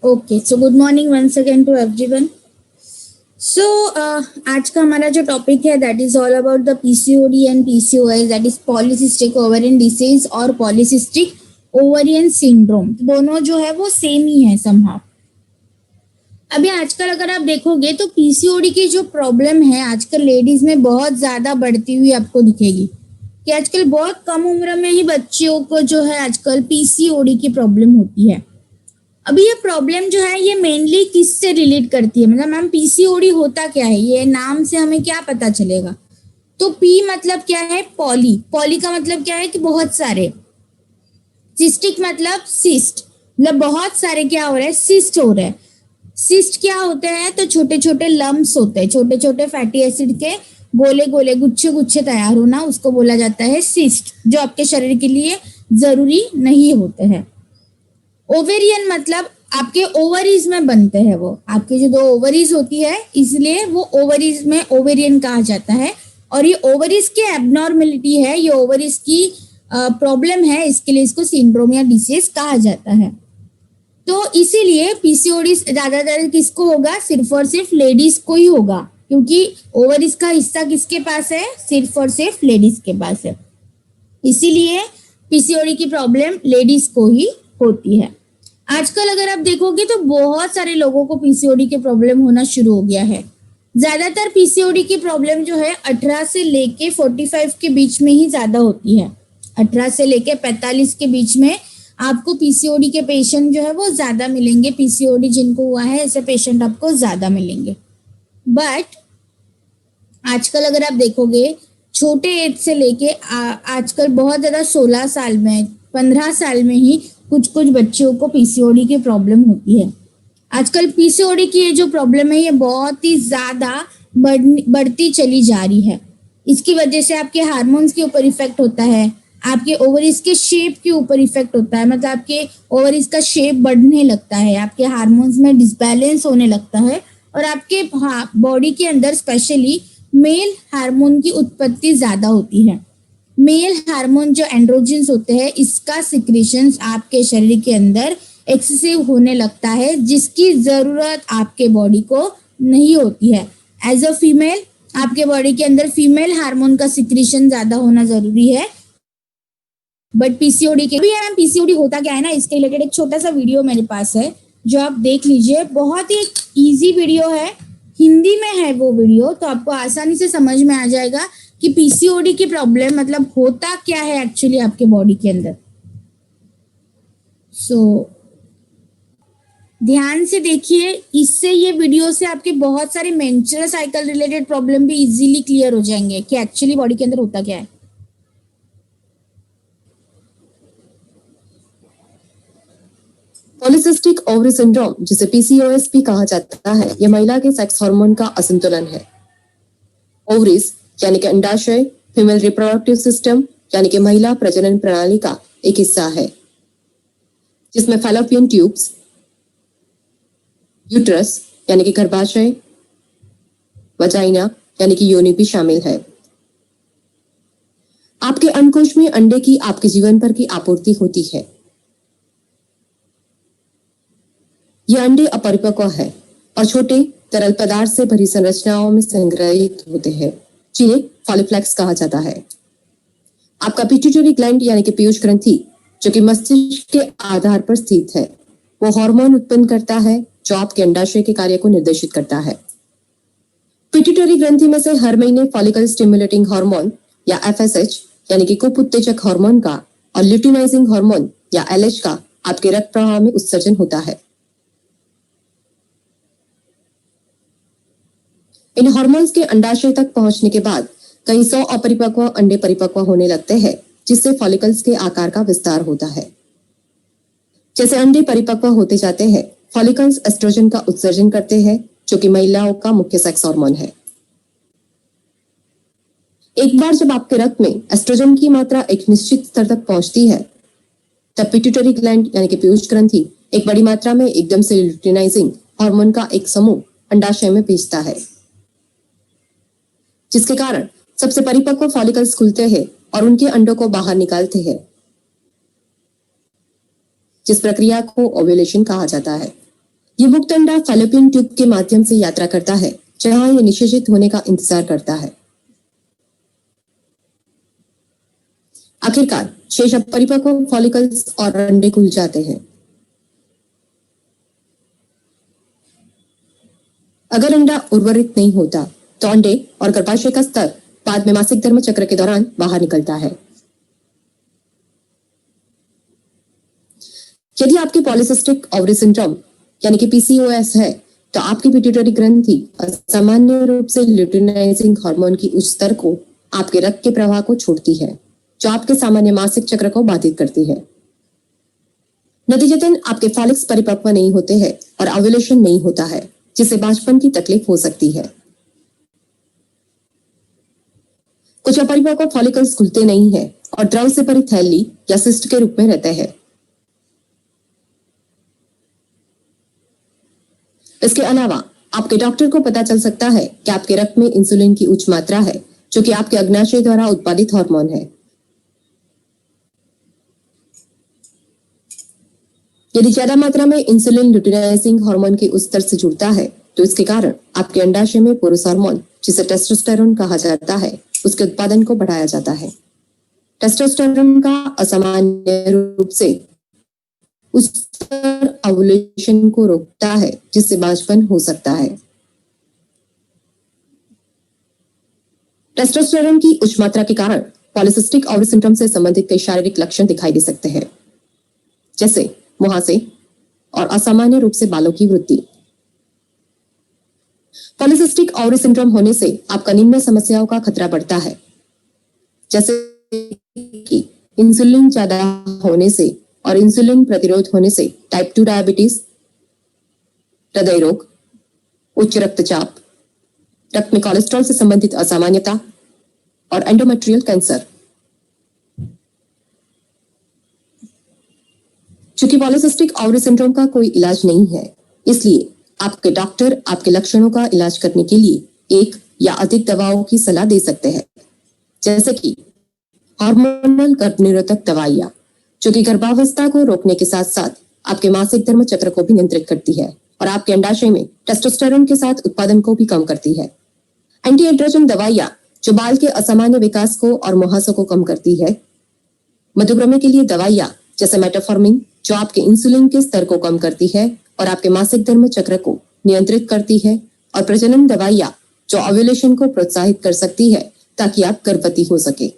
Okay, so good morning once again to everyone. So आज का हमारा जो टॉपिक है that is all about the PCOD and PCOS, that is polycystic ovarian disease और polycystic ovarian syndrome. दोनों जो है वो सेम ही है समहाउ। अभी आजकल अगर आप देखोगे तो पीसीओडी की जो प्रॉब्लम है आजकल लेडीज में बहुत ज्यादा बढ़ती हुई आपको दिखेगी कि आजकल बहुत कम उम्र में ही बच्चियों को जो है आजकल पीसीओडी की प्रॉब्लम होती है। अभी ये प्रॉब्लम जो है ये मेनली किससे रिलेट करती है, मतलब मैम पीसीओडी होता क्या है, ये नाम से हमें क्या पता चलेगा। तो पी मतलब क्या है, पॉली। पॉली का मतलब क्या है कि बहुत सारे। सिस्टिक मतलब सिस्ट, मतलब बहुत सारे क्या हो रहे हैं, सिस्ट हो रहे हैं। सिस्ट क्या होते हैं, तो छोटे छोटे लम्स होते हैं, छोटे छोटे फैटी एसिड के गोले गोले गुच्छे गुच्छे तैयार होना, उसको बोला जाता है सिस्ट, जो आपके शरीर के लिए जरूरी नहीं होते हैं। ओवेरियन मतलब आपके ओवरीज में बनते हैं, वो आपके जो 2 ओवरीज होती है इसलिए वो ओवरीज में ओवेरियन कहा जाता है। और ये ओवरीज की एबनॉर्मेलिटी है, ये ओवरीज की प्रॉब्लम है, इसके लिए इसको सिंड्रोम या डिसीज कहा जाता है। तो इसीलिए पीसीओडी ज्यादातर किसको होगा, सिर्फ और सिर्फ लेडीज को ही होगा, क्योंकि ओवरीज का हिस्सा किसके पास है, सिर्फ और सिर्फ लेडीज के पास है। इसीलिए पीसीओडी की प्रॉब्लम लेडीज को ही होती है। आजकल अगर आप देखोगे तो बहुत सारे लोगों को पीसीओडी की प्रॉब्लम होना शुरू हो गया है। ज्यादातर पीसीओडी की प्रॉब्लम जो है 18 से लेके 45 के बीच में ही ज्यादा होती है। 18 से लेके 45 के बीच में आपको पीसीओडी के पेशेंट जो है वो ज्यादा मिलेंगे। पीसीओडी जिनको हुआ है ऐसे पेशेंट आपको ज्यादा मिलेंगे। बट आजकल अगर आप देखोगे छोटे एज से लेके आजकल बहुत ज्यादा 16 साल में 15 साल में ही कुछ कुछ बच्चों को पीसीओडी की प्रॉब्लम होती है। आजकल पीसीओडी की ये जो प्रॉब्लम है ये बहुत ही ज्यादा बढ़ती चली जा रही है। इसकी वजह से आपके हार्मोन्स के ऊपर इफेक्ट होता है, आपके ओवरीज के शेप के ऊपर इफेक्ट होता है, मतलब आपके ओवरीज का शेप बढ़ने लगता है, आपके हार्मोन्स में डिसबैलेंस होने लगता है और आपके बॉडी के अंदर स्पेशली मेल हार्मोन की उत्पत्ति ज्यादा होती है। मेल हार्मोन जो एंड्रोजन्स होते हैं इसका सिक्रीशंस आपके शरीर के अंदर एक्सेसिव होने लगता है, जिसकी जरूरत आपके बॉडी को नहीं होती है। एज अ फीमेल आपके बॉडी के अंदर फीमेल हार्मोन का सिक्रीशन ज्यादा होना जरूरी है। बट पीसीओडी के भी पीसीओडी होता क्या है ना, इसके रिलेटेड एक छोटा सा वीडियो मेरे पास है जो आप देख लीजिए। बहुत ही इजी वीडियो है, हिंदी में है वो वीडियो, तो आपको आसानी से समझ में आ जाएगा कि पीसीओडी की प्रॉब्लम मतलब होता क्या है एक्चुअली आपके बॉडी के अंदर। सो ध्यान से देखिए, इससे ये वीडियो से आपके बहुत सारे मेंस्ट्रुअल साइकिल रिलेटेड प्रॉब्लम भी इजीली क्लियर हो जाएंगे कि एक्चुअली बॉडी के अंदर होता क्या है। पॉलीसिस्टिक ओवरी सिंड्रोम, जिसे पीसीओएस भी कहा जाता है, यह महिला के सेक्स हार्मोन का असंतुलन है। ओवरीज यानी कि अंडाशय फीमेल रिप्रोडक्टिव सिस्टम यानी कि महिला प्रजनन प्रणाली का एक हिस्सा है, जिसमें फैलोपियन ट्यूब्स, यूट्रस यानी कि गर्भाशय, वजाइना यानी कि योनि भी शामिल है। आपके अंडकोश में अंडे की आपके जीवन भर की आपूर्ति होती है। यह अंडे अपरिपक्व है और छोटे तरल पदार्थ से भरी संरचनाओं में संग्रहित होते हैं, जिन्हें फॉलिफ्लेक्स कहा जाता है। आपका पिट्यूटरी ग्लैंड यानी कि पीयूष ग्रंथि, जो कि मस्तिष्क के आधार पर स्थित है, वो हार्मोन उत्पन्न करता है जो आपके अंडाशय के कार्य को निर्देशित करता है। पिट्यूटरी ग्रंथि में से हर महीने फॉलिकल स्टिमुलेटिंग हार्मोन या एफएसएच यानी कि कुप उत्तेजक हार्मोन का और ल्यूटिनाइजिंग हार्मोन या एलएच का आपके रक्त प्रवाह में उत्सर्जन होता है। इन हार्मोन्स के अंडाशय तक पहुंचने के बाद कई 100 अपरिपक्व अंडे परिपक्व होने लगते हैं, जिससे फॉलिकल्स के आकार का विस्तार होता है। जैसे अंडे परिपक्व होते जाते हैं, फॉलिकल्स एस्ट्रोजन का उत्सर्जन करते हैं, जो कि महिलाओं का मुख्य सेक्स हार्मोन है। एक बार जब आपके रक्त में एस्ट्रोजन की मात्रा एक निश्चित स्तर तक पहुंचती है, तब पिट्यूटरी ग्लैंड यानी कि पीयूष ग्रंथि एक बड़ी मात्रा में एकदम से ल्यूटिनाइजिंग हार्मोन का एक समूह अंडाशय में भेजता है, जिसके कारण सबसे परिपक्व फॉलिकल्स खुलते हैं और उनके अंडों को बाहर निकालते हैं, जिस प्रक्रिया को ओव्यूलेशन कहा जाता है। ये मुक्त अंडा फैलोपियन ट्यूब के माध्यम से यात्रा करता है, जहां ये निषेचित होने का इंतजार करता है। आखिरकार शेष अपरिपक्व फॉलिकल्स और अंडे खुल जाते हैं। अगर अंडा उर्वरित नहीं होता तो अंडे और गर्भाशय का स्तर बाद में मासिक धर्म चक्र के दौरान बाहर निकलता है। यदि आपकी पॉलीसिस्टिक ओवरी सिंड्रोम यानी कि पीसीओएस है, तो आपकी पिट्यूटरी ग्रंथि असामान्य रूप से ल्यूटिनाइजिंग हार्मोन की उच्च स्तर को आपके रक्त के प्रवाह को छोड़ती है, जो आपके सामान्य मासिक चक्र को बाधित करती है। नतीजतन आपके फॉलिक्स परिपक्व नहीं होते हैं और ओव्यूलेशन नहीं होता है, जिससे बांझपन की तकलीफ हो सकती है। कुछ अपरिपक्व फॉलिकल्स खुलते नहीं है और द्रव से भरी थैली या सिस्ट के रूप में रहते हैं। इसके अलावा आपके डॉक्टर को पता चल सकता है कि आपके रक्त में इंसुलिन की उच्च मात्रा है, जो कि आपके अग्नाशय द्वारा उत्पादित हार्मोन है। यदि ज्यादा मात्रा में इंसुलिन ल्यूटिनाइजिंग हार्मोन के उस स्तर से जुड़ता है, तो इसके कारण आपके अंडाशय में पुरुष हार्मोन, जिसे टेस्टोस्टेरोन कहा जाता है, उसके उत्पादन को बढ़ाया जाता है। टेस्टोस्टेरोन का असामान्य रूप से उस स्तर ओव्यूलेशन को रोकता है, जिससे बांझपन हो सकता है। टेस्टोस्टेरोन की उच्च मात्रा के कारण पॉलीसिस्टिक ओवरी सिंड्रोम से संबंधित कई शारीरिक लक्षण दिखाई दे सकते हैं, जैसे मुहासे और असामान्य रूप से बालों की वृद्धि। पॉलीसिस्टिक ओवरी सिंड्रोम होने से आपका निम्न समस्याओं का खतरा बढ़ता है, जैसे कि इंसुलिन ज्यादा होने से और इंसुलिन प्रतिरोध होने से टाइप 2 डायबिटीज, हृदय रोग, उच्च रक्तचाप, रक्त में कोलेस्ट्रॉल से संबंधित असामान्यता और एंडोमेट्रियल कैंसर। चूंकि पॉलीसिस्टिक ओवरी सिंड्रोम का कोई इलाज नहीं है, इसलिए आपके डॉक्टर आपके लक्षणों का इलाज करने के लिए एक या अधिक दवाओं की सलाह दे सकते हैं, जैसे कि हार्मोनल गर्भ निरोधक दवाइयां, जो कि गर्भावस्था को रोकने के साथ साथ आपके मासिक धर्म चक्र को भी नियंत्रित करती है और आपके अंडाशय में टेस्टोस्टेरोन के साथ उत्पादन को भी कम करती है। एंटी एंड्रोजन दवाइयां, जो बाल के असामान्य विकास को और मुहासों को कम करती है। मधुमेह के लिए दवाइयां जैसे मेटाफॉर्मिन, जो आपके इंसुलिन के स्तर को कम करती है और आपके मासिक धर्म चक्र को नियंत्रित करती है। और प्रजनन दवाइयां, जो ओव्यूलेशन को प्रोत्साहित कर सकती है ताकि आप गर्भवती हो सके।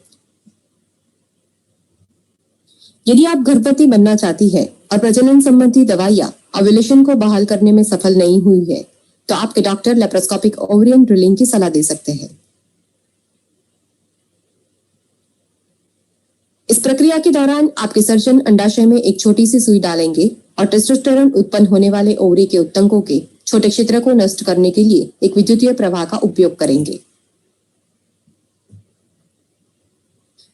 यदि आप गर्भवती बनना चाहती है और प्रजनन संबंधी दवाइयां ओव्यूलेशन को बहाल करने में सफल नहीं हुई है, तो आपके डॉक्टर लेप्रोस्कोपिक ओवरियन ड्रिलिंग की सलाह दे सकते हैं। इस प्रक्रिया के दौरान आपके सर्जन अंडाशय में एक छोटी सी सुई डालेंगे और टेस्टोस्टेरोन उत्पन्न होने वाले ओवरी के उत्तकों के छोटे क्षेत्र को नष्ट करने के लिए एक विद्युतीय प्रवाह का उपयोग करेंगे।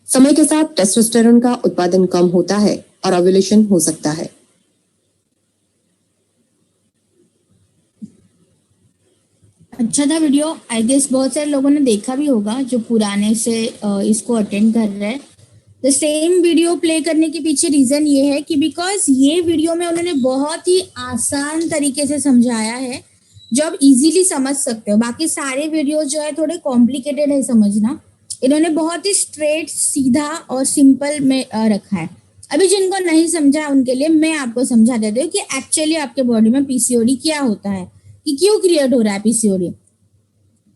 समय के साथ टेस्टोस्टेरोन का उत्पादन कम होता है और ओव्यूलेशन हो सकता है। अच्छा था वीडियो। आई गेस बहुत सारे लोगों ने देखा भी होगा जो पुराने से इसको अटेंड कर रहे हैं। द सेम वीडियो प्ले करने के पीछे रीजन ये है कि बिकॉज ये वीडियो में उन्होंने बहुत ही आसान तरीके से समझाया है, जो आप इजीली समझ सकते हो। बाकी सारे वीडियो जो है थोड़े कॉम्प्लिकेटेड है समझना, इन्होंने बहुत ही स्ट्रेट, सीधा और सिंपल में रखा है। अभी जिनको नहीं समझा उनके लिए मैं आपको समझा देती हूँ कि एक्चुअली आपके बॉडी में पीसीओडी क्या होता है, कि क्यों क्रिएट हो रहा है पीसीओडी।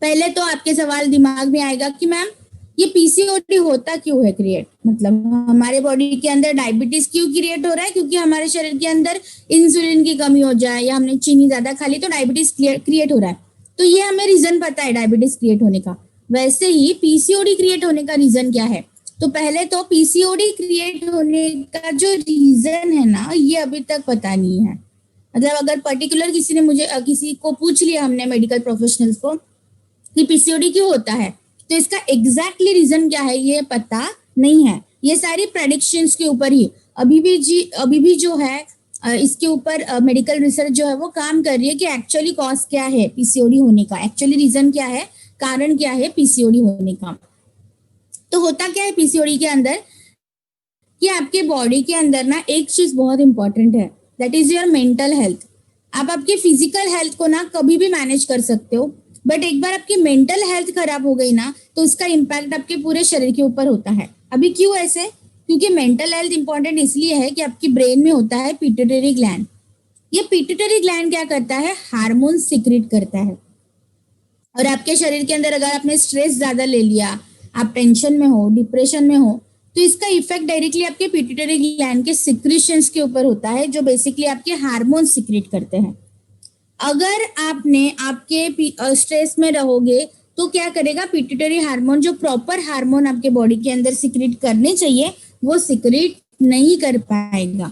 पहले तो आपके सवाल दिमाग में आएगा कि मैम ये पीसीओडी होता क्यों है क्रिएट, मतलब हमारे बॉडी के अंदर डायबिटीज क्यों क्रिएट हो रहा है, क्योंकि हमारे शरीर के अंदर इंसुलिन की कमी हो जाए या हमने चीनी ज्यादा खा ली तो डायबिटीज क्रिएट हो रहा है। तो ये हमें रीजन पता है डायबिटीज क्रिएट होने का। वैसे ही पीसीओडी क्रिएट होने का रीजन क्या है, तो पहले तो पीसीओडी क्रिएट होने का जो रीजन है ना, ये अभी तक पता नहीं है। मतलब अगर पर्टिकुलर किसी को पूछ लिया हमने मेडिकल प्रोफेशनल्स को कि पीसीओडी क्यों होता है, तो इसका एग्जैक्टली रीजन क्या है ये पता नहीं है। ये सारी प्रेडिक्शंस के ऊपर ही अभी भी जो है इसके ऊपर मेडिकल रिसर्च जो है वो काम कर रही है कि एक्चुअली कॉज क्या है पीसीओडी होने का, एक्चुअली रीजन क्या है, कारण क्या है पीसीओडी होने का। तो होता क्या है पीसीओडी के अंदर कि आपके बॉडी के अंदर ना एक चीज बहुत इंपॉर्टेंट है, that is your mental health. आप आपके फिजिकल हेल्थ को ना कभी भी मैनेज कर सकते हो, बट एक बार आपकी मेंटल हेल्थ खराब हो गई ना तो उसका इम्पैक्ट आपके पूरे शरीर के ऊपर होता है। अभी क्यों ऐसे? क्योंकि मेंटल हेल्थ इंपॉर्टेंट इसलिए है कि आपकी ब्रेन में होता है पिट्यूटरी ग्लैंड। ये पिट्यूटरी ग्लैंड क्या करता है? हार्मोन सिक्रेट करता है। और आपके शरीर के अंदर अगर आपने स्ट्रेस ज्यादा ले लिया, आप टेंशन में हो, डिप्रेशन में हो, तो इसका इफेक्ट डायरेक्टली आपके पिट्यूटरी ग्लैंड के सिक्रीशंस के ऊपर होता है, जो बेसिकली आपके हार्मोन सिक्रेट करते हैं। अगर आपने आपके स्ट्रेस में रहोगे तो क्या करेगा? पिट्यूटरी हार्मोन, जो प्रॉपर हार्मोन आपके बॉडी के अंदर सिक्रेट करने चाहिए, वो सिक्रेट नहीं कर पाएगा।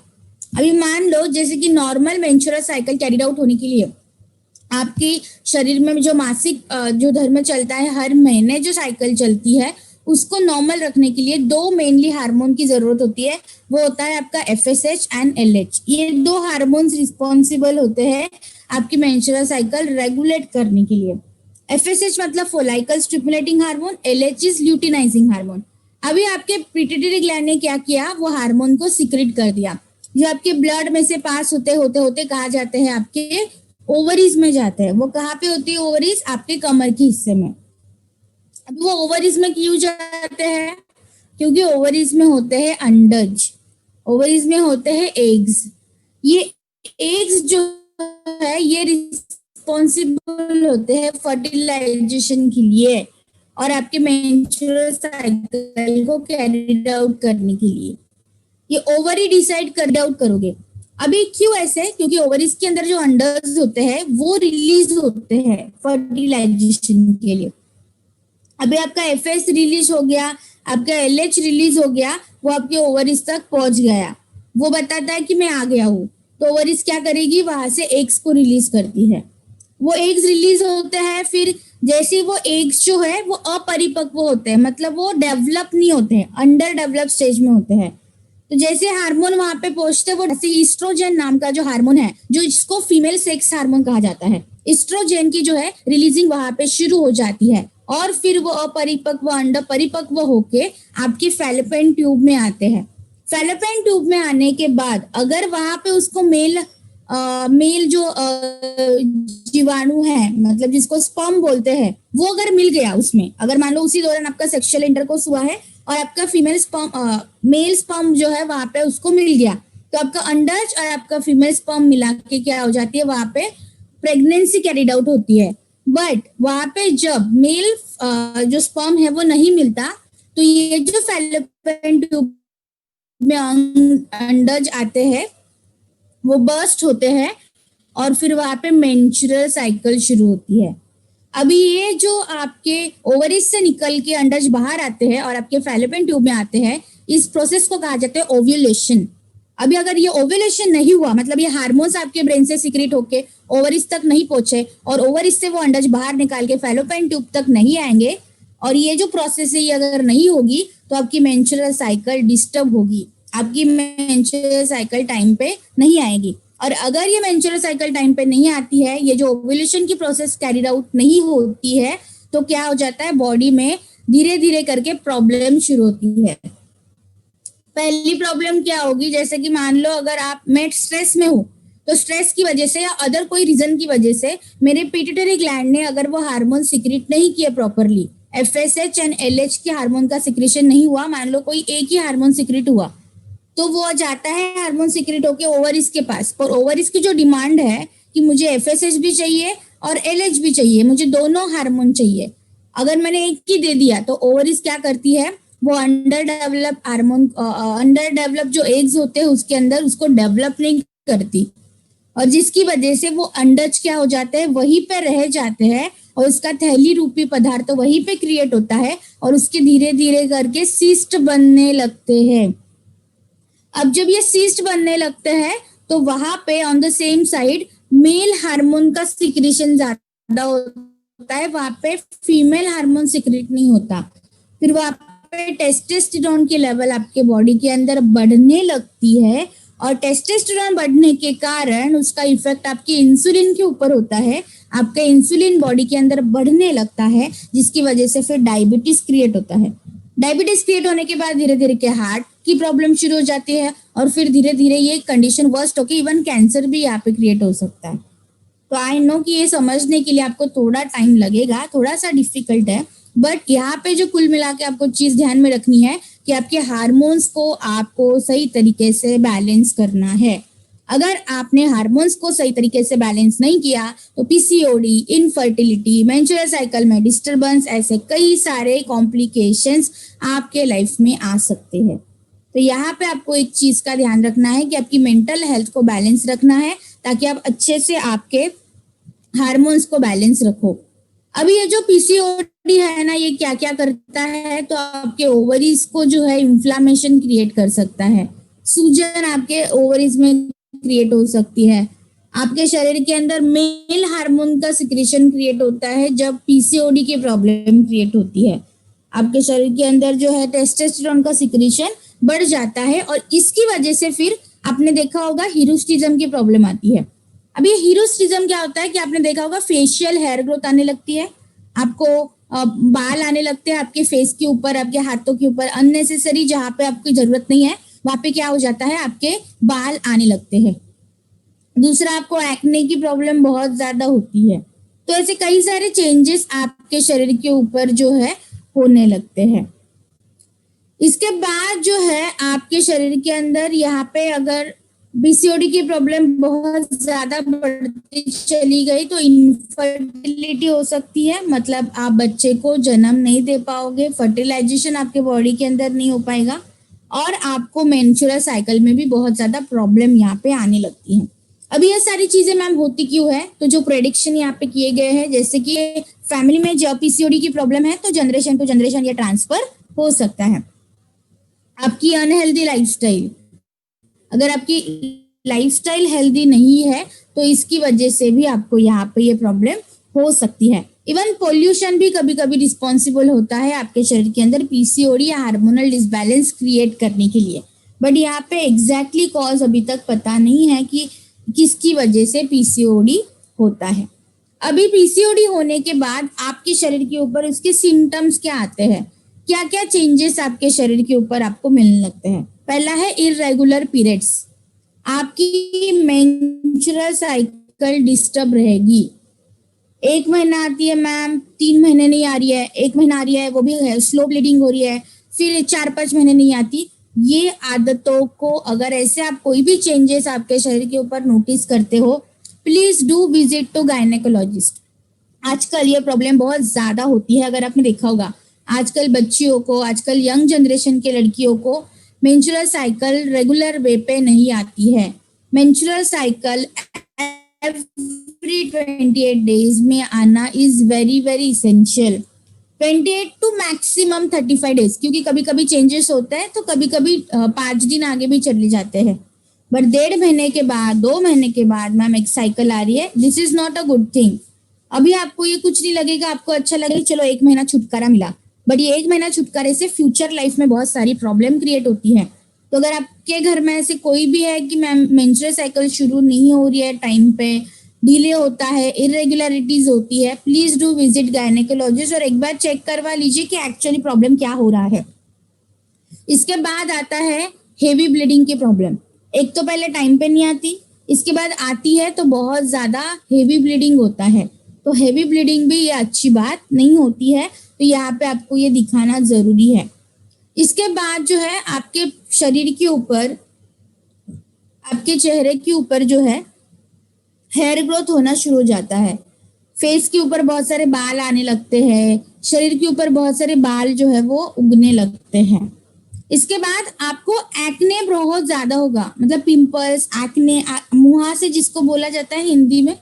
अभी मान लो जैसे कि normal menstrual cycle carried out होने के लिए आपके शरीर में जो मासिक जो धर्म चलता है, हर महीने जो साइकिल चलती है, उसको नॉर्मल रखने के लिए दो मेनली हार्मोन की जरूरत होती है। वो होता है आपका एफएसएच एंड एलएच। ये दो हार्मोन्स रिस्पॉन्सिबल होते हैं आपकी मेंस्ट्रुअल साइकिल रेगुलेट करने के लिए। एफएसएच मतलब follicle stimulating hormone, LH is luteinising hormone. अभी आपके पिट्यूटरी ग्लैंड ने क्या किया? वो हार्मोन को सीक्रेट कर दिया, जो आपके ब्लड में से पास होते होते होते कहा जाते हैं आपके ओवरीज में जाते हैं। वो कहाँ पे होती है ओवरीज? आपके कमर के हिस्से में। अभी वो ओवरीज में क्यों जाते हैं? क्योंकि ओवरीज में होते हैं अंडज, ओवरीज में होते हैं एग्स। ये एग्स जो है ये रिस्पॉन्सिबल होते हैं फर्टिलाइजेशन के लिए और आपके मेंस्ट्रुअल साइकिल को कैरी आउट करने के लिए। ये ओवरी डिसाइड कर आउट करोगे। अभी क्यों ऐसे? क्योंकि ओवरीज के अंदर जो अंडर्स होते हैं वो रिलीज होते हैं फर्टिलाइजेशन के लिए। अभी आपका एफएस रिलीज हो गया, आपका एलएच रिलीज हो गया, वो आपके ओवरीज तक पहुंच गया, वो बताता है कि मैं आ गया हूँ। तो ओवरीज क्या करेगी? वहां से एग्स को रिलीज करती है। वो एग्स रिलीज होते हैं, फिर जैसे वो एग्स जो है वो अपरिपक्व होते हैं, मतलब वो डेवलप नहीं होते हैं, अंडर डेवलप स्टेज में होते हैं। तो जैसे हार्मोन वहां पे पहुंचते, वो ईस्ट्रोजन नाम का जो हार्मोन है, जो इसको फीमेल सेक्स हार्मोन कहा जाता है, ईस्ट्रोजन की जो है रिलीजिंग वहां पे शुरू हो जाती है। और फिर वो अपरिपक्व अंड परिपक्व होके आपकी फैलोपियन ट्यूब में आते हैं। फैलोपियन ट्यूब में आने के बाद अगर वहां पे उसको मेल जो जीवाणु है, मतलब जिसको स्पर्म बोलते हैं, वो अगर मिल गया उसमें, अगर मान लो उसी दौरान आपका सेक्सुअल इंटरकोर्स हुआ है और आपका मेल स्पर्म जो है वहां पे उसको मिल गया, तो आपका अंडज और आपका फीमेल स्पर्म मिला के क्या हो जाती है? वहां पे प्रेगनेंसी कैरिड आउट होती है। बट वहां पे जब मेल जो स्पर्म है वो नहीं मिलता, तो ये जो फैलोपियन ट्यूब में अंडज आते हैं वो बर्स्ट होते हैं और फिर वहां पे मेंस्ट्रुअल साइकिल शुरू होती है। अभी ये जो आपके ओवरीज से निकल के अंडज बाहर आते हैं और आपके फैलोपियन ट्यूब में आते हैं, इस प्रोसेस को कहा जाता है ओव्यूलेशन। अभी अगर ये ओव्यूलेशन नहीं हुआ, मतलब ये हार्मोन्स आपके ब्रेन से सीक्रेट होके ओवरीज तक नहीं पहुंचे और ओवरीज से वो अंडज बाहर निकाल के फैलोपियन ट्यूब तक नहीं आएंगे, और ये जो प्रोसेस है ये अगर नहीं होगी, तो आपकी मेंस्ट्रुअल साइकिल डिस्टर्ब होगी, आपकी मेंस्ट्रुअल साइकिल टाइम पे नहीं आएगी। और अगर ये मेंस्ट्रुअल साइकिल टाइम पे नहीं आती है, ये जो ओव्यूलेशन की प्रोसेस कैरिड आउट नहीं होती है, तो क्या हो जाता है? बॉडी में धीरे धीरे करके प्रॉब्लम शुरू होती है। पहली प्रॉब्लम क्या होगी? जैसे कि मान लो अगर मैं स्ट्रेस में हूँ, तो स्ट्रेस की वजह से या अदर कोई रीजन की वजह से मेरे पिट्यूटरी ग्लैंड ने अगर वो हार्मोन सिक्रेट नहीं किए प्रॉपरली, एफएसएच एंड एलएच के हार्मोन का सिक्रेशन नहीं हुआ, मान लो कोई एक ही हार्मोन सिक्रेट हुआ, तो वो जाता है हार्मोन सिक्रेट होके ओवरीज के पास, और ओवरीज की जो डिमांड है कि मुझे एफएसएच भी चाहिए और एलएच भी चाहिए, मुझे दोनों हार्मोन चाहिए। अगर मैंने एक ही दे दिया तो ओवरीज क्या करती है? वो अंडर डेवलप जो एग्स होते हैं उसके अंदर उसको डेवलप नहीं करती, और जिसकी वजह से वो अंडज क्या हो जाते हैं? वहीं पे रह जाते हैं, और उसका थैली रूपी पदार्थ तो वहीं पे क्रिएट होता है, और उसके धीरे धीरे करके सिस्ट बनने लगते हैं। अब जब ये सिस्ट बनने लगते हैं, तो वहां पे on the same side male hormone का सिक्रेशन ज्यादा होता है, वहां पे फीमेल हार्मोन सिक्रेट नहीं होता। फिर वहां पे टेस्टोस्टेरोन की लेवल आपके बॉडी के अंदर बढ़ने लगती है, और टेस्टोस्टेरोन बढ़ने के कारण उसका इफेक्ट आपके इंसुलिन के ऊपर होता है। आपका इंसुलिन बॉडी के अंदर बढ़ने लगता है, जिसकी वजह से फिर डायबिटीज क्रिएट होता है। डायबिटीज क्रिएट होने के बाद धीरे धीरे के हार्ट की प्रॉब्लम शुरू हो जाती है, और फिर धीरे धीरे ये कंडीशन वर्स्ट होकर इवन कैंसर भी यहाँ पे क्रिएट हो सकता है। तो आई नो कि ये समझने के लिए आपको थोड़ा टाइम लगेगा, थोड़ा सा डिफिकल्ट है, बट यहाँ पे जो कुल मिला के आपको चीज ध्यान में रखनी है कि आपके हार्मोन्स को आपको सही तरीके से बैलेंस करना है। अगर आपने हार्मोन्स को सही तरीके से बैलेंस नहीं किया तो पीसीओडी, इनफर्टिलिटी, मेंस्ट्रुअल साइकिल में डिस्टरबेंस, ऐसे कई सारे कॉम्प्लिकेशंस आपके लाइफ में आ सकते हैं। तो यहाँ पे आपको एक चीज का ध्यान रखना है कि आपकी मेंटल हेल्थ को बैलेंस रखना है ताकि आप अच्छे से आपके हार्मोन्स को बैलेंस रखो। अभी ये जो पीसीओडी है ना, ये क्या क्या करता है, तो आपके ओवरीज को जो है इन्फ्लामेशन क्रिएट कर सकता है, सूजन आपके ओवरीज में क्रिएट हो सकती है, आपके शरीर के अंदर मेल हार्मोन का सिक्रेशन क्रिएट होता है जब पीसीओडी की प्रॉब्लम क्रिएट होती है। आपके शरीर के अंदर जो है टेस्टोस्टेरोन का सिक्रेशन बढ़ जाता है और इसकी वजह से फिर आपने देखा होगा हिरोस्टिज्म की प्रॉब्लम आती है। अब ये हिरोस्टिज्म क्या होता है कि आपने देखा होगा फेशियल हेयर ग्रोथ आने लगती है, आपको बाल आने लगते हैं आपके फेस के ऊपर, आपके हाथों के ऊपर, अननेसेसरी जहां पे आपकी जरूरत नहीं है वहां पे क्या हो जाता है, आपके बाल आने लगते हैं। दूसरा, आपको एक्ने की प्रॉब्लम बहुत ज्यादा होती है। तो ऐसे कई सारे चेंजेस आपके शरीर के ऊपर जो है होने लगते हैं। इसके बाद जो है आपके शरीर के अंदर यहाँ पे अगर पीसीओडी की प्रॉब्लम बहुत ज्यादा बढ़ती चली गई तो इनफर्टिलिटी हो सकती है, मतलब आप बच्चे को जन्म नहीं दे पाओगे, फर्टिलाइजेशन आपके बॉडी के अंदर नहीं हो पाएगा और आपको मेंस्ट्रुअल साइकिल में भी बहुत ज्यादा प्रॉब्लम यहाँ पे आने लगती है। अभी ये सारी चीजें मैम होती क्यों है, तो जो प्रेडिक्शन यहाँ पे किए गए हैं, जैसे कि फैमिली में जब पीसीओडी की प्रॉब्लम है तो जनरेशन टू जनरेशन ये ट्रांसफर हो सकता है। आपकी अनहेल्दी लाइफस्टाइल, अगर आपकी लाइफस्टाइल हेल्दी नहीं है तो इसकी वजह से भी आपको यहाँ पे ये प्रॉब्लम हो सकती है। इवन पोल्यूशन भी कभी कभी रिस्पॉन्सिबल होता है आपके शरीर के अंदर पीसीओडी या हार्मोनल डिसबैलेंस क्रिएट करने के लिए, बट यहाँ पे एग्जैक्टली कॉज अभी तक पता नहीं है कि किसकी वजह से पीसीओडी होता है। अभी पीसीओडी होने के बाद आपके शरीर के ऊपर उसके सिम्टम्स क्या आते हैं, क्या क्या चेंजेस आपके शरीर के ऊपर आपको मिलने लगते हैं। पहला है इररेगुलर पीरियड्स, आपकी मेंस्ट्रुअल साइकिल डिस्टर्ब रहेगी। 1 महीना आती है मैम, 3 महीने नहीं आ रही है, 1 महीना आ रही है वो भी स्लो ब्लीडिंग हो रही है, फिर 4-5 महीने नहीं आती। ये आदतों को अगर ऐसे आप कोई भी चेंजेस आपके शरीर के ऊपर नोटिस करते हो, please do visit to gynaecologist. आजकल ये प्रॉब्लम बहुत ज्यादा होती है, अगर आपने देखा होगा आजकल बच्चियों को, आजकल यंग जनरेशन के लड़कियों को मेंस्ट्रुअल साइकिल रेगुलर वे पे नहीं आती है। मेंस्ट्रुअल साइकिल एवरी 28 डेज में आना is very very essential. 28 to maximum 35 days, क्योंकि कभी कभी चेंजेस होते हैं तो कभी कभी 5 दिन आगे भी चले जाते हैं, बट 1.5 महीने के बाद, 2 महीने के बाद मैम एक साइकिल आ रही है, this is not a good thing. अभी आपको ये कुछ नहीं लगेगा, आपको अच्छा लगेगा चलो 1 महीना छुटकारा मिला, बट ये 1 महीना छुटकारे से फ्यूचर लाइफ में बहुत सारी प्रॉब्लम क्रिएट होती है। तो अगर आपके घर में ऐसे कोई भी है कि मैम मेंस्ट्रुअल साइकिल शुरू नहीं हो रही है टाइम पे, डिले होता है, इरेगुलरिटीज होती है, प्लीज डू विजिट गायनेकोलॉजिस्ट और एक बार चेक करवा लीजिए कि एक्चुअली प्रॉब्लम क्या हो रहा है। इसके बाद आता है हेवी ब्लीडिंग की प्रॉब्लम। एक तो पहले टाइम पे नहीं आती, इसके बाद आती है तो बहुत ज्यादा हेवी ब्लीडिंग होता है। तो हेवी ब्लीडिंग भी ये अच्छी बात नहीं होती है, तो यहाँ पे आपको ये दिखाना जरूरी है। इसके बाद जो है आपके शरीर के ऊपर, आपके चेहरे के ऊपर जो है हेयर ग्रोथ होना शुरू हो जाता है, फेस के ऊपर बहुत सारे बाल आने लगते हैं, शरीर के ऊपर बहुत सारे बाल जो है वो उगने लगते हैं। इसके बाद आपको एक्ने बहुत ज्यादा होगा, मतलब पिंपल्स, एक्ने, मुहासे जिसको बोला जाता है हिंदी में,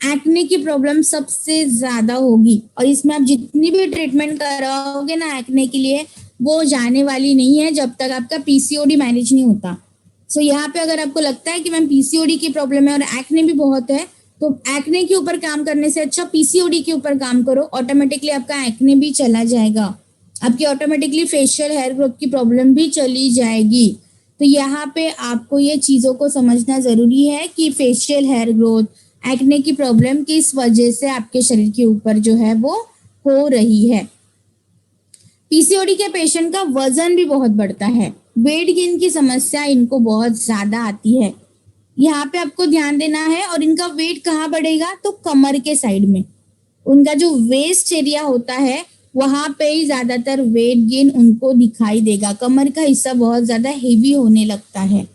एक्ने की प्रॉब्लम सबसे ज्यादा होगी और इसमें आप जितनी भी ट्रीटमेंट कराओगे ना एक्ने के लिए, वो जाने वाली नहीं है जब तक आपका पीसीओडी मैनेज नहीं होता। सो यहाँ पे अगर आपको लगता है कि मैम पीसीओडी की प्रॉब्लम है और एक्ने भी बहुत है, तो एक्ने के ऊपर काम करने से अच्छा पीसीओडी के ऊपर काम करो, ऑटोमेटिकली आपका एक्ने भी चला जाएगा, आपकी ऑटोमेटिकली फेशियल हेयर ग्रोथ की प्रॉब्लम भी चली जाएगी। तो यहाँ पे आपको ये चीजों को समझना जरूरी है कि फेशियल हेयर ग्रोथ, एक्ने की प्रॉब्लम किस वजह से आपके शरीर के ऊपर जो है वो हो रही है। पीसीओडी के पेशेंट का वजन भी बहुत बढ़ता है, वेट गेन की समस्या इनको बहुत ज्यादा आती है। यहाँ पे आपको ध्यान देना है। और इनका वेट कहाँ बढ़ेगा, तो कमर के साइड में। उनका जो वेस्ट एरिया होता है वहां पे ही ज्यादातर वेट गेन उनको दिखाई देगा। कमर का हिस्सा बहुत ज्यादा हेवी होने लगता है।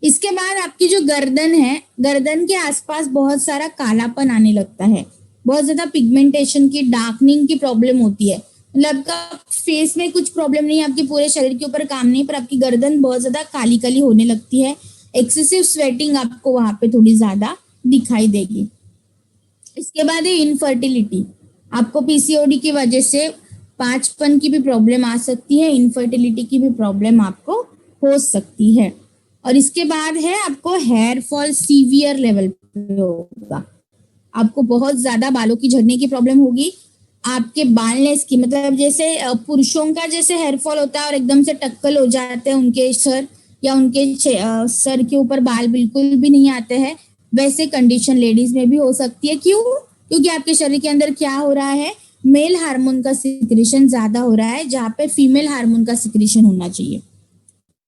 इसके बाद आपकी जो गर्दन है, गर्दन के आसपास बहुत सारा कालापन आने लगता है, बहुत ज्यादा पिगमेंटेशन की, डार्कनिंग की प्रॉब्लम होती है। मतलब आपका फेस में कुछ प्रॉब्लम नहीं, आपके पूरे शरीर के ऊपर काम नहीं, पर आपकी गर्दन बहुत ज्यादा काली काली होने लगती है। एक्सेसिव स्वेटिंग आपको वहां पे थोड़ी ज्यादा दिखाई देगी। इसके बाद है इनफर्टिलिटी। आपको पीसीओडी की वजह से पांचपन की भी प्रॉब्लम आ सकती है, इनफर्टिलिटी की भी प्रॉब्लम आपको हो सकती है। और इसके बाद है आपको हेयर फॉल सीवियर लेवल पे होगा। आपको बहुत ज्यादा बालों की झड़ने की प्रॉब्लम होगी। आपके बालनेस की, मतलब जैसे पुरुषों का जैसे हेयर फॉल होता है और एकदम से टक्कल हो जाते हैं उनके सर, या उनके सर के ऊपर बाल बिल्कुल भी नहीं आते हैं, वैसे कंडीशन लेडीज में भी हो सकती है। क्यों? क्योंकि आपके शरीर के अंदर क्या हो रहा है, मेल हार्मोन का सिक्रीशन ज्यादा हो रहा है, जहाँ पे फीमेल हार्मोन का सिक्रीशन होना चाहिए।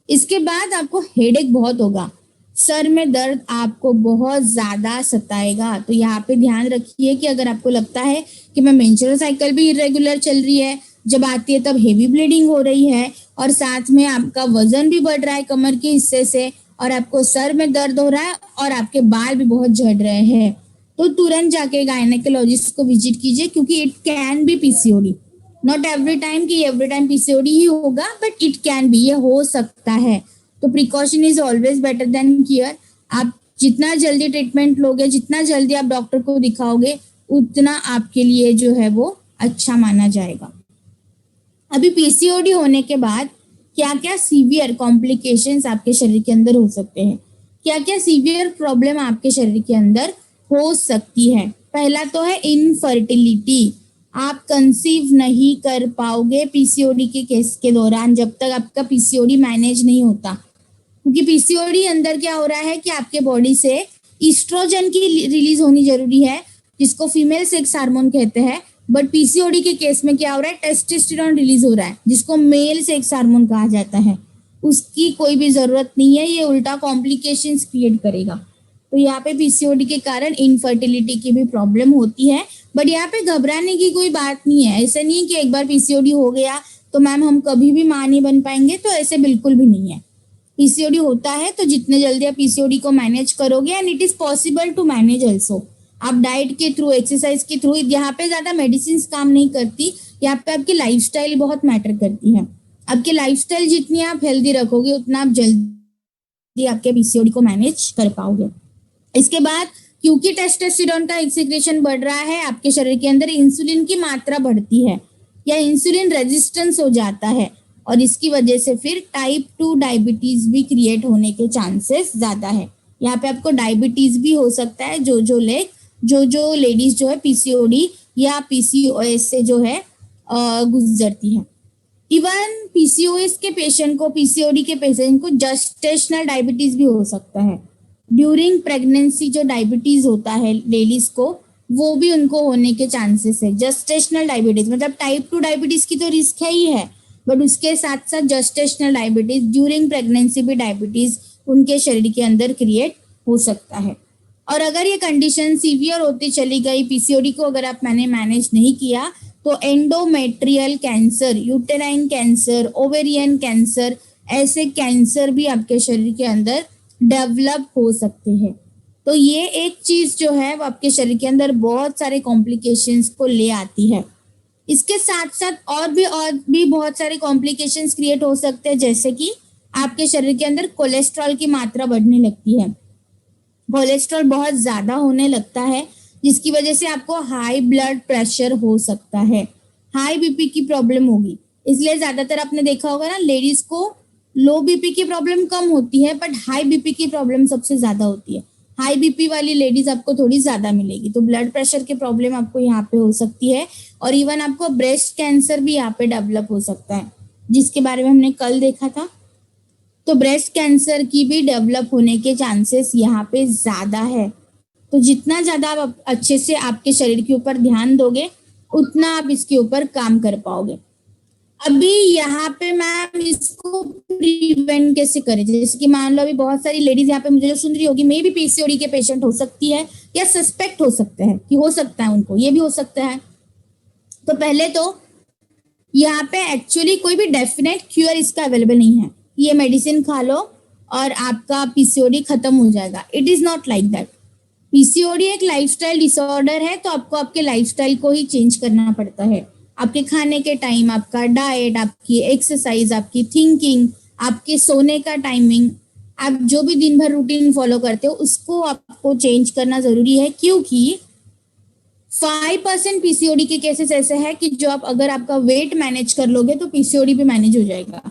इसके बाद आपको हेडेक बहुत होगा, सर में दर्द आपको बहुत ज्यादा सताएगा। तो यहाँ पे ध्यान रखिए कि अगर आपको लगता है कि मैं मेंस्ट्रुअल साइकिल भी इरेगुलर चल रही है, जब आती है तब हेवी ब्लीडिंग हो रही है, और साथ में आपका वजन भी बढ़ रहा है कमर के हिस्से से, और आपको सर में दर्द हो रहा है, और आपके बाल भी बहुत झड़ रहे हैं, तो तुरंत जाके गायनेकोलॉजिस्ट को विजिट कीजिए, क्योंकि it can be PCOD. Not every time कि एवरी टाइम पीसीओडी ही होगा, बट इट कैन बी, ये हो सकता है। तो precaution is always better than care. आप जितना जल्दी ट्रीटमेंट लोगे, जितना जल्दी आप डॉक्टर को दिखाओगे, उतना आपके लिए जो है वो अच्छा माना जाएगा। अभी पीसीओडी होने के बाद क्या क्या सीवियर कॉम्प्लिकेशंस आपके शरीर के अंदर हो सकते हैं, क्या क्या सीवियर प्रॉब्लम आपके शरीर के अंदर हो सकती है। पहला तो है इनफर्टिलिटी। आप कंसीव नहीं कर पाओगे पीसीओडी के केस के दौरान, जब तक आपका पीसीओडी मैनेज नहीं होता। क्योंकि पीसीओडी अंदर क्या हो रहा है कि आपके बॉडी से ईस्ट्रोजन की रिलीज होनी जरूरी है, जिसको फीमेल सेक्स हार्मोन कहते हैं। बट पीसीओडी के केस में क्या हो रहा है, टेस्टोस्टेरोन रिलीज हो रहा है, जिसको मेल सेक्स हार्मोन कहा जाता है। उसकी कोई भी जरूरत नहीं है, ये उल्टा कॉम्प्लिकेशंस क्रिएट करेगा। तो यहाँ पे पीसीओडी के कारण इनफर्टिलिटी की भी प्रॉब्लम होती है। बट यहाँ पे घबराने की कोई बात नहीं है। ऐसा नहीं है कि एक बार पीसीओडी हो गया तो मैम हम कभी भी मां नहीं बन पाएंगे, तो ऐसे बिल्कुल भी नहीं है। पीसीओडी होता है तो जितने जल्दी आप पीसीओडी को मैनेज करोगे, and it is possible to manage also, आप डाइट के थ्रू, एक्सरसाइज के थ्रू। यहाँ पे ज्यादा मेडिसिन काम नहीं करती, यहाँ पे आपकी लाइफस्टाइल बहुत मैटर करती है। आपकी लाइफस्टाइल जितनी आप हेल्दी रखोगे, उतना आप जल्दी आपके पीसीओडी को मैनेज कर पाओगे। इसके बाद क्योंकि टेस्टोस्टेरोन का एक्सीक्रेशन बढ़ रहा है, आपके शरीर के अंदर इंसुलिन की मात्रा बढ़ती है, या इंसुलिन रेजिस्टेंस हो जाता है, और इसकी वजह से फिर टाइप 2 डायबिटीज भी क्रिएट होने के चांसेस ज्यादा है। यहाँ पे आपको डायबिटीज भी हो सकता है, जो लेडीज जो है पीसीओडी या पीसीओएस से जो है गुजरती है। इवन पीसीओएस के पेशेंट को, पीसीओडी के पेशेंट को जेस्टेशनल डायबिटीज भी हो सकता है। ड्यूरिंग प्रेगनेंसी जो डायबिटीज होता है लेडीज को, वो भी उनको होने के चांसेस है। जेस्टेशनल डायबिटीज मतलब टाइप 2 डायबिटीज की तो रिस्क है ही है, बट उसके साथ साथ जेस्टेशनल डायबिटीज, ड्यूरिंग प्रेगनेंसी भी डायबिटीज उनके शरीर के अंदर क्रिएट हो सकता है। और अगर ये कंडीशन सीवियर होती चली गई, पीसीओडी को अगर आप मैनेज नहीं किया, तो endometrial cancer, uterine cancer, ovarian cancer, ऐसे कैंसर भी आपके शरीर के अंदर डेवलप हो सकते हैं। तो ये एक चीज जो है वो आपके शरीर के अंदर बहुत सारे कॉम्प्लिकेशंस को ले आती है। इसके साथ साथ और भी बहुत सारे कॉम्प्लिकेशंस क्रिएट हो सकते हैं, जैसे कि आपके शरीर के अंदर कोलेस्ट्रॉल की मात्रा बढ़ने लगती है। कोलेस्ट्रॉल बहुत ज्यादा होने लगता है, जिसकी वजह से आपको हाई ब्लड प्रेशर हो सकता है, हाई बीपी की प्रॉब्लम होगी। इसलिए ज्यादातर आपने देखा होगा ना, लेडीज को लो बीपी की प्रॉब्लम कम होती है, बट हाई बीपी की प्रॉब्लम सबसे ज्यादा होती है। हाई बीपी वाली लेडीज आपको थोड़ी ज्यादा मिलेगी। तो ब्लड प्रेशर की प्रॉब्लम आपको यहाँ पे हो सकती है, और इवन आपको ब्रेस्ट कैंसर भी यहाँ पे डेवलप हो सकता है, जिसके बारे में हमने कल देखा था। तो ब्रेस्ट कैंसर की भी डेवलप होने के चांसेस यहाँ पे ज्यादा है। तो जितना ज्यादा आप अच्छे से आपके शरीर के ऊपर ध्यान दोगे, उतना आप इसके ऊपर काम कर पाओगे। अभी यहाँ पे मैम इसको प्रिवेंट कैसे करें? जैसे कि मान लो अभी बहुत सारी लेडीज यहाँ पे मुझे जो सुन रही होगी, मे भी पीसीओडी के पेशेंट हो सकती है या सस्पेक्ट हो सकते हैं कि हो सकता है उनको, ये भी हो सकता है। तो पहले तो यहाँ पे एक्चुअली कोई भी डेफिनेट क्योर इसका अवेलेबल नहीं है, ये मेडिसिन खा लो और आपका पीसीओडी खत्म हो जाएगा। It is not like that. PCOD एक लाइफस्टाइल डिसऑर्डर है, तो आपको आपके लाइफस्टाइल को ही चेंज करना पड़ता है। आपके खाने के टाइम, आपका डाइट, आपकी एक्सरसाइज, आपकी थिंकिंग, आपके सोने का टाइमिंग, आप जो भी दिन भर रूटीन फॉलो करते हो उसको आपको चेंज करना जरूरी है, क्योंकि 5% पीसीओडी के केसेस ऐसे हैं कि जो आप अगर आपका वेट मैनेज कर लोगे तो पीसीओडी भी मैनेज हो जाएगा।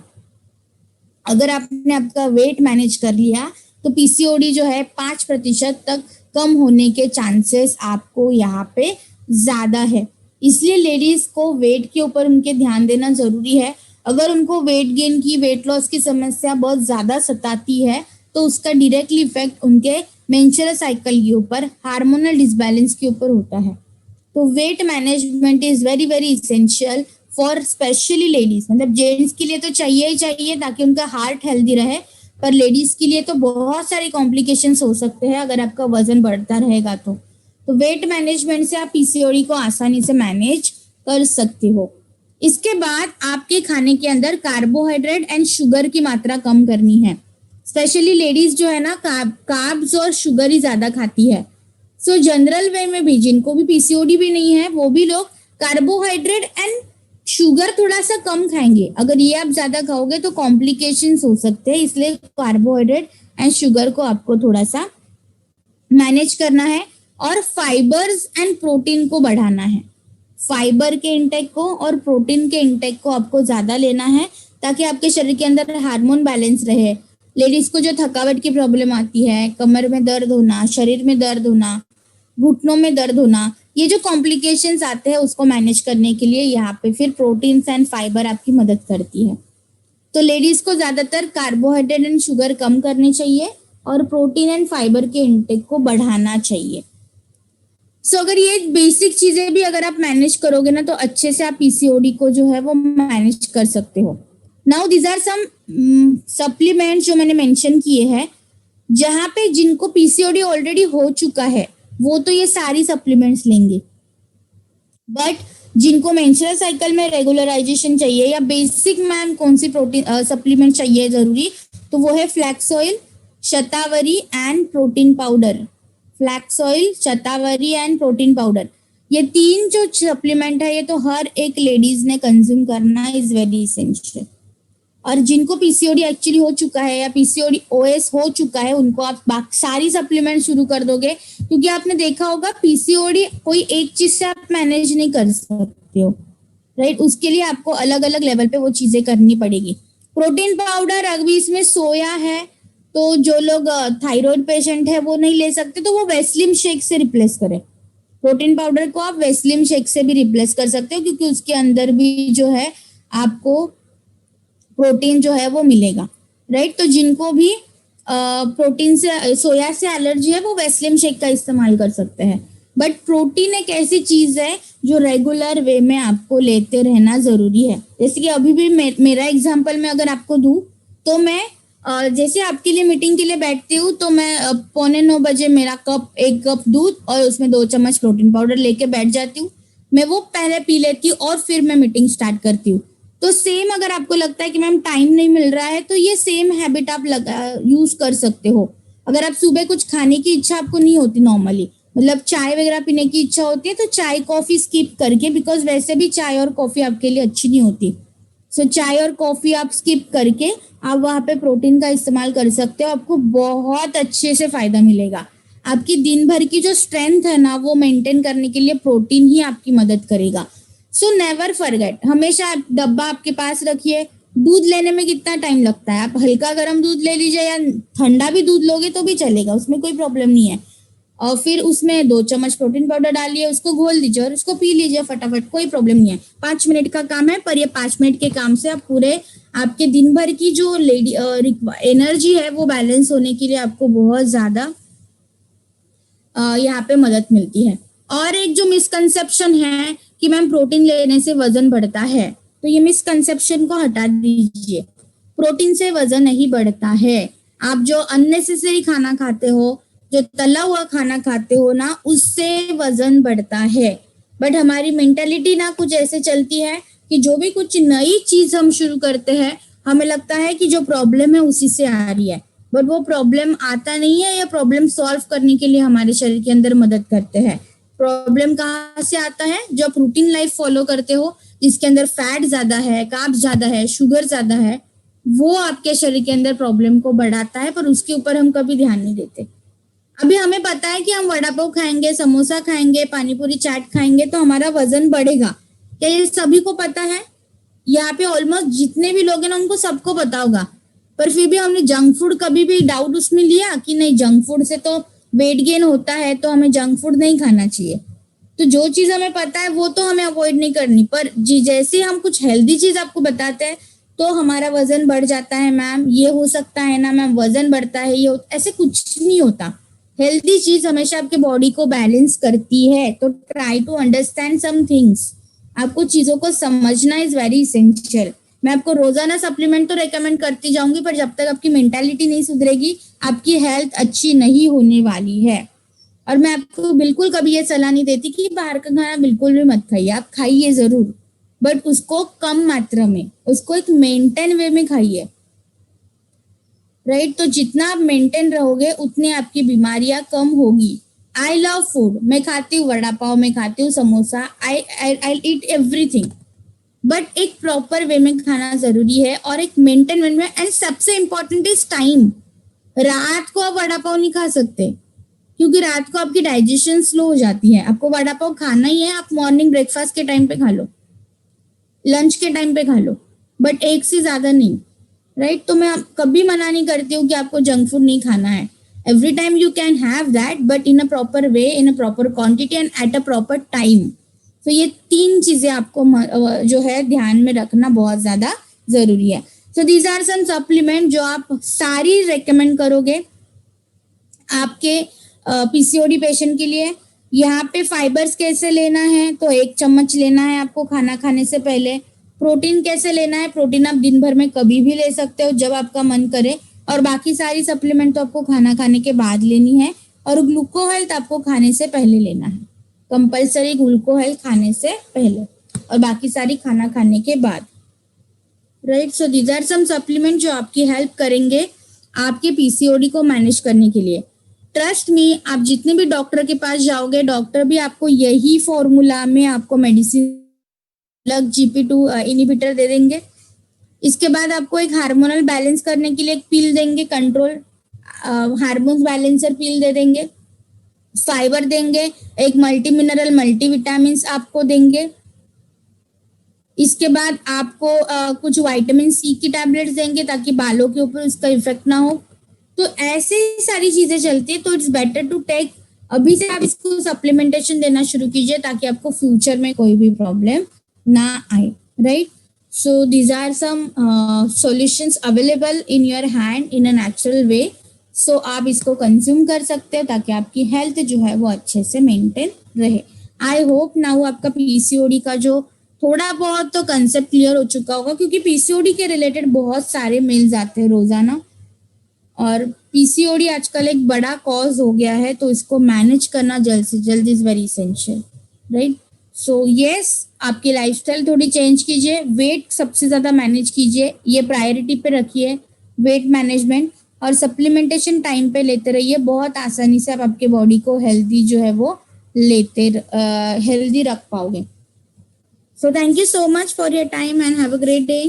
अगर आपने आपका वेट मैनेज कर लिया तो पीसीओडी जो है 5% तक कम होने के चांसेस आपको यहाँ पे ज्यादा है। इसलिए लेडीज को वेट के ऊपर उनके ध्यान देना जरूरी है। अगर उनको वेट गेन की, वेट लॉस की समस्या बहुत ज्यादा सताती है तो उसका डायरेक्टली इफेक्ट उनके मेंस्ट्रुअल साइकिल के ऊपर, हार्मोनल डिसबैलेंस के ऊपर होता है। तो weight management is very very essential for specially ladies. मतलब जेंट्स के लिए तो चाहिए ही चाहिए ताकि उनका हार्ट हेल्दी रहे, पर लेडीज के लिए तो बहुत सारी कॉम्प्लिकेशंस हो सकते हैं अगर आपका वजन बढ़ता रहेगा तो वेट मैनेजमेंट से आप पीसीओडी को आसानी से मैनेज कर सकते हो। इसके बाद आपके खाने के अंदर कार्बोहाइड्रेट एंड शुगर की मात्रा कम करनी है। स्पेशली लेडीज जो है ना, कार्ब्स और शुगर ही ज्यादा खाती है। सो जनरल वे में भी जिनको भी पीसीओडी भी नहीं है वो भी लोग कार्बोहाइड्रेट एंड शुगर थोड़ा सा कम खाएंगे। अगर ये आप ज्यादा खाओगे तो कॉम्प्लिकेशंस हो सकते हैं, इसलिए कार्बोहाइड्रेट एंड शुगर को आपको थोड़ा सा मैनेज करना है और फाइबर्स एंड प्रोटीन को बढ़ाना है। फाइबर के इंटेक को और प्रोटीन के इंटेक को आपको ज्यादा लेना है ताकि आपके शरीर के अंदर हार्मोन बैलेंस रहे। लेडीज को जो थकावट की प्रॉब्लम आती है, कमर में दर्द होना, शरीर में दर्द होना, घुटनों में दर्द होना, ये जो कॉम्प्लिकेशंस आते हैं उसको मैनेज करने के लिए यहाँ पे फिर प्रोटीन्स एंड फाइबर आपकी मदद करती है। तो लेडीज को ज्यादातर कार्बोहाइड्रेट एंड शुगर कम करनी चाहिए और प्रोटीन एंड फाइबर के इंटेक को बढ़ाना चाहिए। सो अगर ये बेसिक चीजें भी अगर आप मैनेज करोगे ना तो अच्छे से आप पीसीओडी को जो है वो मैनेज कर सकते हो। Now this are some supplement जो मैंने मेंशन किए हैं, जहां पे जिनको पीसीओडी ऑलरेडी हो चुका है वो तो ये सारी सप्लीमेंट्स लेंगे, बट जिनको मेंस्ट्रुअल साइकिल में रेगुलराइजेशन चाहिए या बेसिक मैम कौन सी प्रोटीन सप्लीमेंट चाहिए जरूरी, तो वो है flax oil, shatavari and protein powder. Flax oil, shatavari and protein powder, ये तीन जो सप्लीमेंट है ये तो हर एक लेडीज ने कंज्यूम करना इज वेरी इसेंशियल। और जिनको पीसीओडी एक्चुअली हो चुका है या पीसीओडी ओएस हो चुका है उनको आप सारी सप्लीमेंट शुरू कर दोगे, क्योंकि आपने देखा होगा पीसीओडी कोई एक चीज से आप मैनेज नहीं कर सकते हो, राइट। उसके लिए आपको अलग अलग लेवल पे वो चीजें करनी पड़ेगी। प्रोटीन पाउडर अभी इसमें सोया है, तो जो लोग थायराइड पेशेंट है वो नहीं ले सकते तो वो वेस्लिम शेक से रिप्लेस करें। प्रोटीन पाउडर को आप वेस्लिम शेक से भी रिप्लेस कर सकते हो, क्योंकि उसके अंदर भी जो है आपको प्रोटीन जो है वो मिलेगा, राइट। तो जिनको भी प्रोटीन से, सोया से एलर्जी है वो वेस्लिम शेक का इस्तेमाल कर सकते हैं। बट प्रोटीन एक ऐसी चीज है जो रेगुलर वे में आपको लेते रहना जरूरी है। जैसे कि अभी भी मेरा एग्जांपल मैं अगर आपको दूं तो मैं जैसे आपके लिए मीटिंग के लिए बैठती हूँ तो मैं 8:45 बजे मेरा एक कप दूध और उसमें 2 चम्मच प्रोटीन पाउडर लेके बैठ जाती हूँ। मैं वो पहले पी लेती हूँ और फिर मैं मीटिंग स्टार्ट करती हूँ। तो सेम अगर आपको लगता है कि मैम टाइम नहीं मिल रहा है तो ये सेम हैबिट आप यूज कर सकते हो। अगर आप सुबह कुछ खाने की इच्छा आपको नहीं होती नॉर्मली, मतलब चाय वगैरह पीने की इच्छा होती है, तो चाय कॉफी स्किप करके, बिकॉज वैसे भी चाय और कॉफी आपके लिए अच्छी नहीं होती, सो चाय और कॉफी आप स्किप करके आप वहां पे प्रोटीन का इस्तेमाल कर सकते हो। आपको बहुत अच्छे से फायदा मिलेगा। आपकी दिन भर की जो स्ट्रेंथ है ना वो मेंटेन करने के लिए प्रोटीन ही आपकी मदद करेगा। सो नेवर फॉरगेट, हमेशा आप डब्बा आपके पास रखिए। दूध लेने में कितना टाइम लगता है, आप हल्का गर्म दूध ले लीजिए या ठंडा भी दूध लोगे तो भी चलेगा, उसमें कोई प्रॉब्लम नहीं है। और फिर उसमें 2 चम्मच प्रोटीन पाउडर डालिए, उसको घोल दीजिए और उसको पी लीजिए फटाफट, कोई प्रॉब्लम नहीं है। 5 मिनट का काम है, पर ये 5 मिनट के काम से आप पूरे आपके दिन भर की जो एनर्जी है वो बैलेंस होने के लिए आपको बहुत ज्यादा यहाँ पे मदद मिलती है। और एक जो मिसकंसेप्शन है कि मैम प्रोटीन लेने से वजन बढ़ता है, तो ये मिसकंसेप्शन को हटा दीजिए। प्रोटीन से वजन नहीं बढ़ता है। आप जो अननेसेसरी खाना खाते हो, जो तला हुआ खाना खाते हो ना, उससे वजन बढ़ता है। बट हमारी मेंटालिटी ना कुछ ऐसे चलती है कि जो भी कुछ नई चीज हम शुरू करते हैं, हमें लगता है कि जो प्रॉब्लम है उसी से आ रही है, बट वो प्रॉब्लम आता नहीं है। या प्रॉब्लम सॉल्व करने के लिए हमारे शरीर के अंदर मदद करते हैं। प्रॉब्लम कहाँ से आता है? जो आप रूटीन लाइफ फॉलो करते हो, जिसके अंदर फैट ज्यादा है, कार्ब्स ज्यादा है, शुगर ज्यादा है, वो आपके शरीर के अंदर प्रॉब्लम को बढ़ाता है, पर उसके ऊपर हम कभी ध्यान नहीं देते। अभी हमें पता है कि हम वड़ा पाव खाएंगे, समोसा खाएंगे, पानी पूरी चाट खाएंगे तो हमारा वजन बढ़ेगा। क्या ये सभी को पता है? यहाँ पे ऑलमोस्ट जितने भी लोग हैं ना, उनको सबको पता होगा, पर फिर भी हमने जंक फूड कभी भी डाउट उसमें लिया कि नहीं, जंक फूड से तो वेट गेन होता है, तो हमें जंक फूड नहीं खाना चाहिए। तो जो चीज हमें पता है वो तो हमें अवॉइड नहीं करनी, पर जैसे हम कुछ हेल्दी चीज आपको बताते हैं तो हमारा वजन बढ़ जाता है। मैम ये हो सकता है ना मैम, वजन बढ़ता है, ये ऐसे कुछ नहीं होता। हेल्दी चीज हमेशा आपके बॉडी को बैलेंस करती है। तो try to understand some things. आपको चीजों को समझना इज वेरी इसेंशियल। मैं आपको रोजाना सप्लीमेंट तो रेकमेंड करती जाऊंगी, पर जब तक आपकी मेंटालिटी नहीं सुधरेगी, आपकी हेल्थ अच्छी नहीं होने वाली है। और मैं आपको बिल्कुल कभी ये सलाह नहीं देती कि बाहर का खाना बिल्कुल भी मत खाइए। आप खाइए जरूर, बट उसको कम मात्रा में, उसको एक मेंटेन वे में खाइए, राइट। तो जितना आप मेंटेन रहोगे उतनी आपकी बीमारियां कम होगी। आई लव फूड, मैं खाती हूँ वड़ा पाव, मैं खाती हूँ समोसा, आई ईट एवरीथिंग, बट एक प्रॉपर वे में खाना जरूरी है और एक मेंटेन वे में। एंड सबसे इंपॉर्टेंट इज टाइम। रात को आप वड़ा पाव नहीं खा सकते, क्योंकि रात को आपकी डाइजेशन स्लो हो जाती है। आपको वड़ा पाव खाना ही है, आप मॉर्निंग ब्रेकफास्ट के टाइम पे खा लो, लंच के टाइम पे खा लो, बट एक से ज्यादा नहीं, राइट। तो मैं कभी मना नहीं करती हूँ कि आपको जंक फूड नहीं खाना है। Every time you can have that, but in a proper way, in a proper quantity and at a proper time. तो ये 3 चीजें आपको जो है ध्यान में रखना बहुत ज्यादा जरूरी है। So these are some supplement जो आप सारी रेकमेंड करोगे आपके पीसीओडी पेशेंट के लिए। यहाँ पे फाइबर्स कैसे लेना है, तो 1 चम्मच लेना है आपको खाना खाने से पहले। प्रोटीन कैसे लेना है, प्रोटीन आप दिन भर में कभी भी ले सकते हो जब आपका मन करे, और बाकी सारी सप्लीमेंट तो आपको खाना खाने के बाद लेनी है। और ग्लूको हेल्थ आपको खाने से पहले लेना है, कंपल्सरी ग्लूको हेल्थ खाने से पहले, और बाकी सारी खाना खाने के बाद, right. So these are some supplement जो आपकी हेल्प करेंगे आपके पीसीओडी को मैनेज करने के लिए। ट्रस्ट मी, आप जितने भी डॉक्टर के पास जाओगे, डॉक्टर भी आपको यही फॉर्मूला में आपको मेडिसिन लग GP2 इनिबिटर दे देंगे। इसके बाद आपको एक हार्मोनल बैलेंस करने के लिए एक पिल देंगे, कंट्रोल हार्मोन बैलेंसर पिल दे देंगे। फाइबर देंगे, एक मल्टी मिनरल मल्टीविटामिन आपको देंगे। इसके बाद आपको कुछ विटामिन C की टैबलेट्स देंगे ताकि बालों के ऊपर उसका इफेक्ट ना हो। तो ऐसे ही सारी चीजें चलती है। तो इट्स बेटर टू टेक, अभी से आप इसको सप्लीमेंटेशन देना शुरू कीजिए ताकि आपको फ्यूचर में कोई भी प्रॉब्लम ना आए, right. So these are some solutions available in your hand in a natural way. So आप इसको कंज्यूम कर सकते हो ताकि आपकी हेल्थ जो है वो अच्छे से मेंटेन रहे। आई होप नाउ आपका पीसीओडी का जो थोड़ा बहुत तो कंसेप्ट क्लियर हो चुका होगा, क्योंकि पीसीओडी के रिलेटेड बहुत सारे मेल्स आते हैं रोजाना, और पीसीओडी आजकल एक बड़ा कॉज हो गया है, तो इसको मैनेज करना जल्द से जल्द is very essential, right. So yes, आपकी लाइफस्टाइल थोड़ी चेंज कीजिए, वेट सबसे ज्यादा मैनेज कीजिए, ये प्रायोरिटी पे रखिए वेट मैनेजमेंट, और सप्लीमेंटेशन टाइम पे लेते रहिए। बहुत आसानी से आप आपके बॉडी को हेल्दी जो है वो हेल्दी रख पाओगे। So thank you so much for your time and have a great day.